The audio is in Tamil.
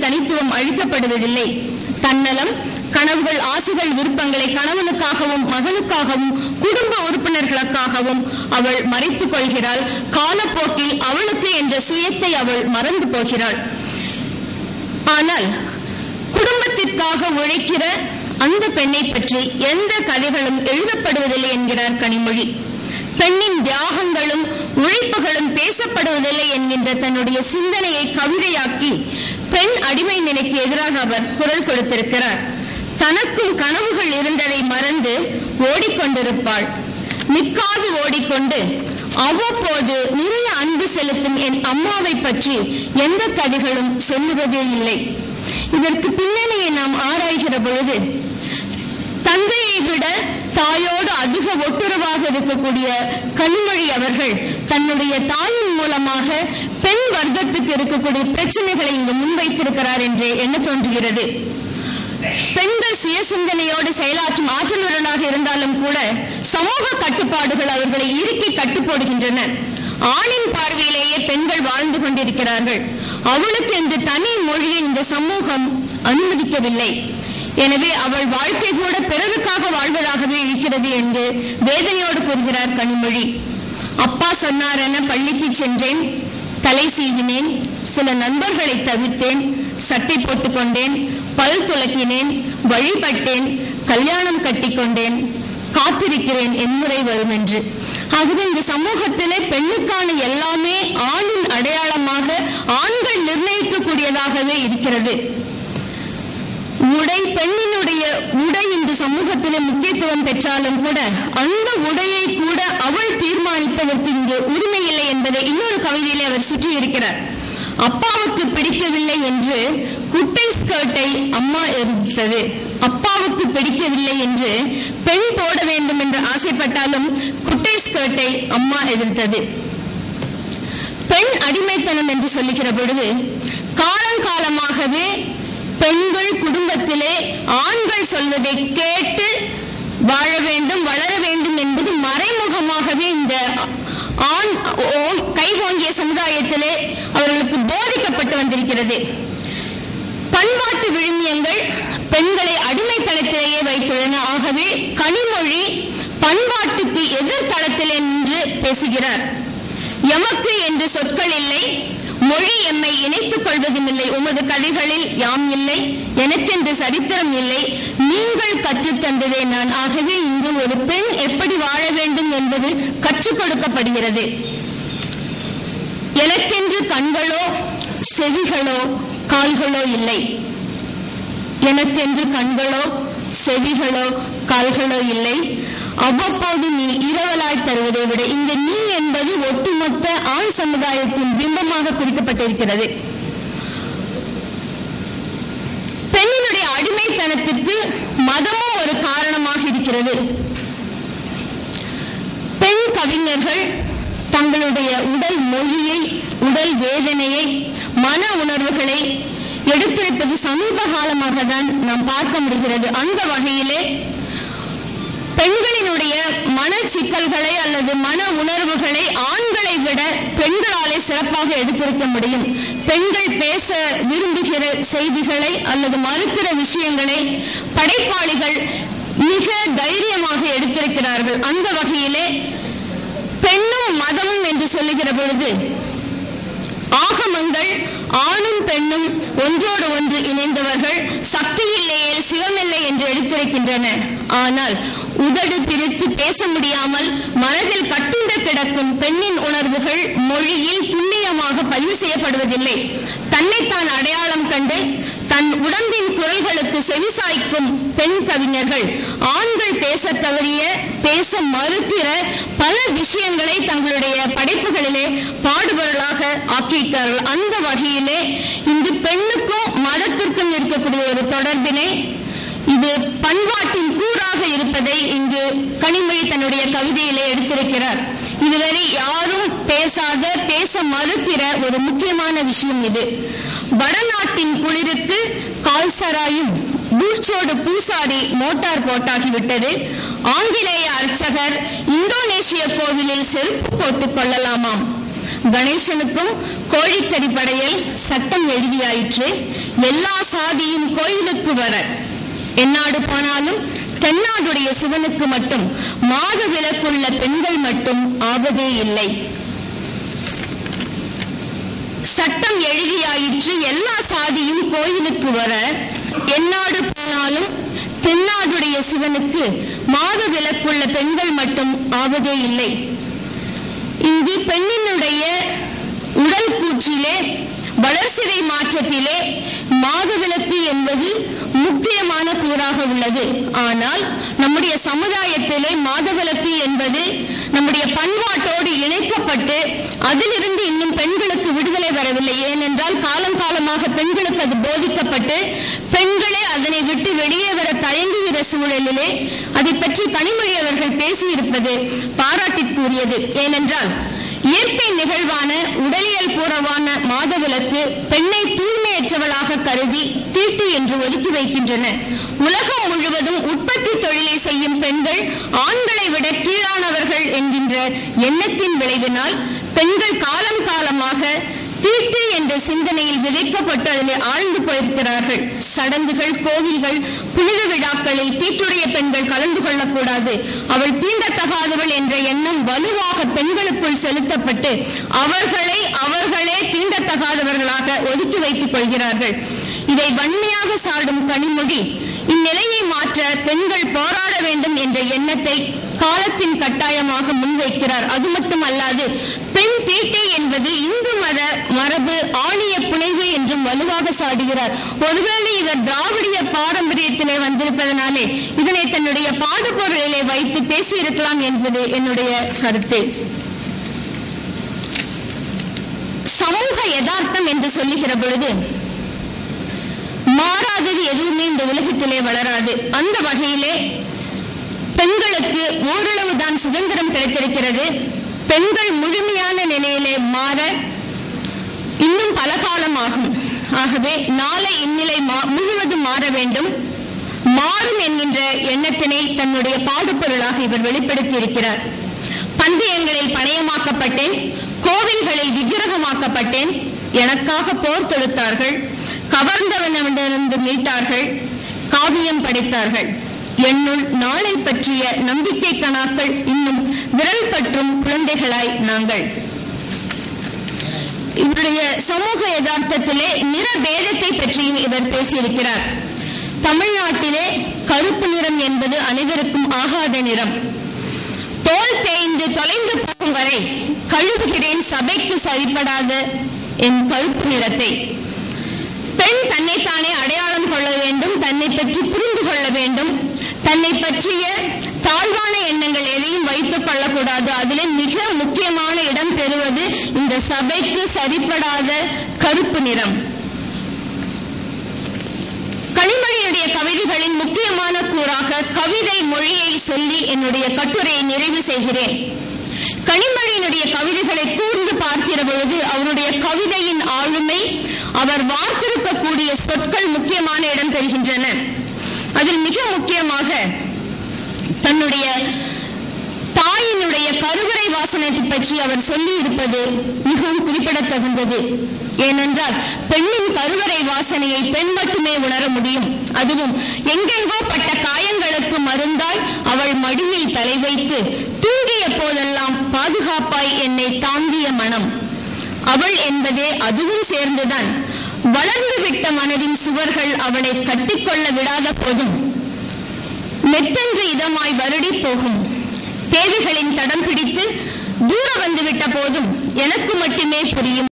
தனித்துவம் அழிக்கப்படுவதில்லை. தன்னலம், கனவுகள், ஆசைகள், விருப்பங்களை கணவனுக்காகவும் மகனுக்காகவும் குடும்ப உறுப்பினர்களுக்காகவும் அவள் மறைத்துக் கொள்கிறாள். காலப்போக்கில் அவளுக்கு என்ற சுயத்தை அவள் மறந்து போகிறாள். ஆனால் குடும்பத்திற்காக உழைக்கிற அந்த பெண்ணை பற்றி எந்த கதைகளும் எழுதப்படுவதில்லை என்கிறார் கனிமொழி. பெண்ணின் தியாகங்களும் உழைப்புகளும் பேசப்படுவதில்லை என்கின்ற தன்னுடைய சிந்தனையை கவிதையாக்கி பெண் அடிமை நிலைக்கு எதிராக அவர் குரல் கொடுத்திருக்கிறார். தனக்கும் கனவுகள் இருந்ததை மறந்து ஓடிக்கொண்டிருப்பாள். நிற்காது ஓடிக்கொண்டு அவ்வப்போது நிறைய அன்பு செலுத்தும் என் அம்மாவை பற்றி எந்த கதைகளும் சொல்லுவதே இல்லை. இதற்கு பின்னணியை நாம் ஆராய்கிற பொழுது தந்தையை விட தாயோடு அதிக ஒட்டுறவாக இருக்கக்கூடிய கனிமொழி அவர்கள் தன்னுடைய தாயின் மூலமாக பெண் வர்க்கத்துக்கு இருக்கக்கூடிய பிரச்சனைகளை இங்கு முன்வைத்திருக்கிறார் என்று எண்ண தோன்றுகிறது. பெண்கள் சுய சிந்தனையோடு செயலாற்றும் ஆற்றலுடனாக இருந்தாலும் கூட சமூக கட்டுப்பாடுகள் அவர்களை இறுக்கி கட்டுப்போடுகின்றன. ஆணின் பார்வையிலேயே பெண்கள் வாழ்ந்து கொண்டிருக்கிறார்கள். அவளுக்கு என்று தனி மொழியை இந்த சமூகம் அனுமதிக்கவில்லை. எனவே அவள் வாழ்க்கை கூட பிறருக்காக வாழ்வதாகவே இருக்கிறது என்று வேதனையோடு கூறுகிறார் கனிமொழி. அப்பா சொன்னார் என பள்ளிக்கு சென்றேன், தலை சீவினேன், சில நண்பர்களை தவிர்த்தேன், சட்டை போட்டுக் கொண்டேன், பல் துலக்கினேன், வழிபட்டேன், கல்யாணம் கட்டி கொண்டேன், காத்திருக்கிறேன் என்முறை வரும் என்று. ஆகவே இந்த சமூகத்திலே பெண்ணுக்கான எல்லாமே ஆணின் அடையாளமாக ஆண்கள் நிர்ணயிக்கக்கூடியதாகவே இருக்கிறது. உடை, பெண்ணினுடைய உடை இந்த சமூகத்திலே முக்கியத்துவம் பெற்றாலும் கூட அந்த உடையை கூட அவள் தீர்மானிப்பதற்கு இங்கு உரிமை இல்லை என்பதை இன்னொரு கவிதையிலே அவர் சுற்றி இருக்கிறார். அப்பாவுக்கு பிடிக்கவில்லை என்று குட்டை ஸ்கர்ட்டை அம்மா எதிர்த்தது. அப்பாவுக்கு பிடிக்கவில்லை என்று பெண் போட வேண்டும் என்று ஆசைப்பட்டாலும் குட்டை ஸ்கர்ட்டை அம்மா எதிர்த்தது. பெண் அடிமைத்தனம் என்று சொல்லுகிற பொழுது காலங்காலமாகவே பெண்கள் குடும்பத்திலே ஆண்கள் சொல்வதை கேட்டு வாழ வேண்டும், வளர வேண்டும் என்பது மறைமுகமாகவே இந்த ஆண் கைவாங்கிய சமுதாயத்திலே அவர்களுக்கு போதிக்கப்பட்டு வந்திருக்கிறது. பண்பாட்டு விழுமியங்கள் பெண்களை அடிமைத்தளத்திலேயே வைத்துள்ளன. ஆகவே கனிமொழி பண்பாட்டுக்கு எதிர்த்தளத்திலே நின்று பேசுகிறார். எமக்கு என்று சொற்கள் இல்லை, மொழி எம்மை இணைத்துக் கொள்வதும் இல்லை. உமது கதைகளில் யாம் இல்லை, எனக்கென்று சரித்திரம் இல்லை, நீங்கள் கற்றுத்தந்ததே நான். ஆகவே இங்கு ஒரு பெண் எப்படி வாழ வேண்டும் என்பது கற்றுக் கொடுக்கப்படுகிறது. எனக்கென்று கண்களோ செவிகளோ கால்களோ இல்லை. எனக்கென்று கண்களோ செவிகளோ கால்களோ இல்லை. அவ்வப்போது நீ இரவலாய் தருவதை விட இங்கு நீ என்பது ஒட்டுமொத்த ஆண் சமுதாயத்தின் பிம்பமாக குறிக்கப்பட்டிருக்கிறது. பெண்ணினுடைய அடிமைத்தனத்திற்கு மதமும் ஒரு காரணமாக இருக்கிறது. பெண் கவிஞர்கள் தங்களுடைய உடல் மொழியை, உடல் வேதனையை, மன உணர்வுகளை எடுத்துரைப்பது சமீப காலமாக தான் நாம் பார்க்க முடிகிறது. அந்த வகையிலே பெண்களினுடைய மன சிக்கல்களை அல்லது மன உணர்வுகளை ஆண்களை விட பெண்களாலே சிறப்பாக எடுத்திருக்க முடியும். பெண்கள் பேச விரும்புகிற செய்திகளை அல்லது மறுக்கிற விஷயங்களை படைப்பாளிகள் மிக தைரியமாக எடுத்திருக்கிறார்கள். அந்த வகையிலே பெண்ணும் மதமும் என்று சொல்லுகிற பொழுது ஆகமங்கள் ஆணும் பெண்ணும் ஒன்றோடு ஒன்று இணைந்தவர்கள், சக்தி இல்லையே சிவமில்லை என்று எடுத்திருக்கின்றன. ஆனால் உதடு பிரித்து பேச முடியாமல் மனதில் கட்டுண்டு கிடக்கும் பெண்ணின் உணர்வுகள் மொழியில் துல்லியமாக பதிவு செய்யப்படுவதில்லை. தன்னைத்தான் அடையாளம் கண்டு தன் உடம்பின் குரல்களுக்கு செவிசாய்க்கும் பெண் கவிஞர்கள் ஆண்கள் பேச தவறிய, பேச மறுக்கிற பல விஷயங்களை தங்களுடைய படைப்புகளிலே பாடுபொருளாக ஆக்கியிருக்கிறார்கள். அந்த வகையிலே இங்கு பெண்ணுக்கும் மதத்திற்கும் இருக்கக்கூடிய ஒரு தொடர்பினை, இது பண்பாட்டின் கூறாக இருப்பதை இங்கு கனிமொழி தன்னுடைய கவிதையிலே எடுத்திருக்கிறார். இதுவரை யாரும் பேசாத, பேச மறுக்கிற ஒரு முக்கியமான விஷயம் இது. வடநாட்டின் குளிருக்கு கால்சராயும் பூச்சோடு பூசாரி மோட்டார் போட்டாகிவிட்டது. ஆங்கிலேய அர்ச்சகர் இந்தோனேஷிய கோவிலில் செருப்பு போட்டுக் கொள்ளலாமாம். கணேசனுக்கும் கோழிக்கறி படையல் சட்டம் எழுதியாயிற்று. எல்லா சாதியும் கோயிலுக்கு வர, எந்நாடு போனாலும் தென்னாடுடைய சிவனுக்கு மட்டும் மாத விலக்குள்ள பெண்கள் மட்டும் ஆவதே இல்லை. சட்டம் எழுதியாயிற்று, எல்லா சாதியும் கோயிலுக்கு வர, எந்நாடு போனாலும் தென்னாடுடைய சிவனுக்கு மாத விலக்குள்ள பெண்கள் மட்டும் ஆவதே இல்லை. இங்கு பெண்ணினுடைய உடல் கூற்றிலே, வளர்சிதை மாற்றத்திலே மாதவிலக்கு என்பது முக்கியமான கூறாக உள்ளது. ஆனால் நம்முடைய சமுதாயத்திலே மாதவிலக்கு என்பது நம்முடைய பண்பாட்டோடு இணைக்கப்பட்டு அதிலிருந்து இன்னும் பெண்களுக்கு விடுதலை வரவில்லை. ஏனென்றால் காலம் காலமாக பெண்களுக்கு அது போதிக்கப்பட்டு பெண்களே அதனை விட்டு வெளியே வர தயங்குகிற சூழலிலே அதை பற்றி கனிமொழி அவர்கள் பேசியிருப்பது பாராட்டிற்குரியது. ஏனென்றால் இயற்கை நிகழ்வான உடலியல் பூர்வமான மாதவிலக்கு பெண்ணை தூய்மையற்றவளாக கருதி தீட்டு என்று ஒதுக்கி வைக்கின்றன. உலகம் முழுவதும் உற்பத்தி தொழிலை செய்யும் பெண்கள் ஆண்களை விட கீழானவர்கள் என்கின்ற எண்ணத்தின் விளைவினால் பெண்கள் காலம் காலமாக தீட்டு என்ற சிந்தனையில் விதைக்கப்பட்டு அதில் ஆழ்ந்து போயிருக்கிறார்கள். சடங்குகள், கோவில்கள், புனித விழாக்களில் தீட்டுடைய பெண்கள் கலந்து கொள்ளக்கூடாது, அவள் தீண்டத்தகாதவள் என்ற எண்ணம் வலுவாக பெண்களுக்குள் செலுத்தப்பட்டு அவர்களே தீண்டத்தகாதவர்களாக ஒதுக்கி வைத்துக் கொள்கிறார்கள். இதை வன்மையாக சாடும் கனிமொழி இந்நிலையை மாற்ற பெண்கள் போராட வேண்டும் என்ற எண்ணத்தை காலத்தின் கட்டாயமாக முன்வைக்கிறார். அது மட்டுமல்லாது பெண் தீட்டை என்பது இந்து மத மரபு ஆணிய புனைவு என்றும் வலுவாக சாடுகிறார். ஒருவேளை இவர் திராவிடிய பாரம்பரியத்திலே வந்திருப்பதனாலே இதனை தன்னுடைய பாடுபொருளிலே வைத்து பேசியிருக்கலாம் என்பது என்னுடைய கருத்து. சமூக யதார்த்தம் என்று சொல்லுகிற பொழுது மாறாதது எதுவுமே இந்த உலகத்திலே வளராது. அந்த வகையிலே பெண்களுக்கு ஓரளவு தான் சுதந்திரம் கிடைத்திருக்கிறது. பெண்கள் முழுமையான நிலையிலே மாற இன்னும் பல காலம் ஆகும். ஆகவே நாளை இந்நிலை முழுவதும் மாற வேண்டும், மாறும் என்கின்ற எண்ணத்தினை தன்னுடைய பாடுபொருளாக இவர் வெளிப்படுத்தி இருக்கிறார். பந்தயங்களில் பணயமாக்கப்பட்டேன், கோவில்களில் விக்கிரகமாக்கப்பட்டேன், எனக்காக போர் தொடுத்தார்கள், கவர்ந்தவனிடமிருந்து மீட்டார்கள், காவியம் படைத்தார்கள். என்னுள் நாளை பற்றிய நம்பிக்கை கணாக்கள் இன்னும் விரல் பற்றும் குழந்தைகளாய் நாங்கள். இவருடைய சமூக யதார்த்தத்திலே நிற பேதத்தை பற்றியும் இவர் பேசியிருக்கிறார். தமிழ்நாட்டிலே கருப்பு நிறம் என்பது அனைவருக்கும் ஆகாத நிறம். தோல் தேய்ந்து தொலைந்து போகும் வரை கழுவுகிறேன் சபைக்கு சரிபடாத என் கருப்பு நிறத்தை. பெண் தன்னைத்தானே அடையாளம் கொள்ள வேண்டும், தன்னை பற்றி புரிந்து கொள்ள வேண்டும், தன்னை பற்றிய தாழ்வான எண்ணங்கள் எதையும் வைத்துக் கொள்ளக்கூடாது. அதிலே மிக முக்கியமான இடம் பெறுவது இந்த சபைக்கு சரிபடாத கருப்பு நிறம். கனிமொழியுடைய கவிதைகளின் முக்கியமான கூறாக கவிதை மொழியை சொல்லி என்னுடைய கட்டுரையை நிறைவு செய்கிறேன். கனிமொழியினுடைய கவிதைகளை கூர்ந்து பார்க்கிற பொழுது அவருடைய கவிதையின் ஆளுமை, அவர் வார்த்திருக்கக்கூடிய சொற்கள் முக்கியமான இடம் பெறுகின்றன. அதில் மிக முக்கியமாக தன்னுடைய தாயினுடைய கருவறை வாசனத்தை பற்றி அவர் சொல்லி இருப்பது மிகவும் குறிப்பிடத்தகுந்தது. ஏனென்றால் பெண்ணின் கருவறை வாசனையை பெண் மட்டுமே உணர முடியும். அதுவும் எங்கெங்கோ பட்ட காயங்களுக்கு மருந்தாய் அவள் மடியில் தலை வைத்து தூங்கிய போதெல்லாம் பாதுகாப்பாய் என்னை தாங்கிய மனம் அவள் என்பதே அதுவும் சேர்ந்துதான். வளர்ந்து விட்ட மனதின் சுவர்கள் அவளை கட்டிக்கொள்ள விடாத போதும் மெத்தென்று இதமாய் வருடி போகும். தேவைகளின் தடம் பிடித்து தூர வந்துவிட்ட போதும் எனக்கு மட்டுமே புரியும்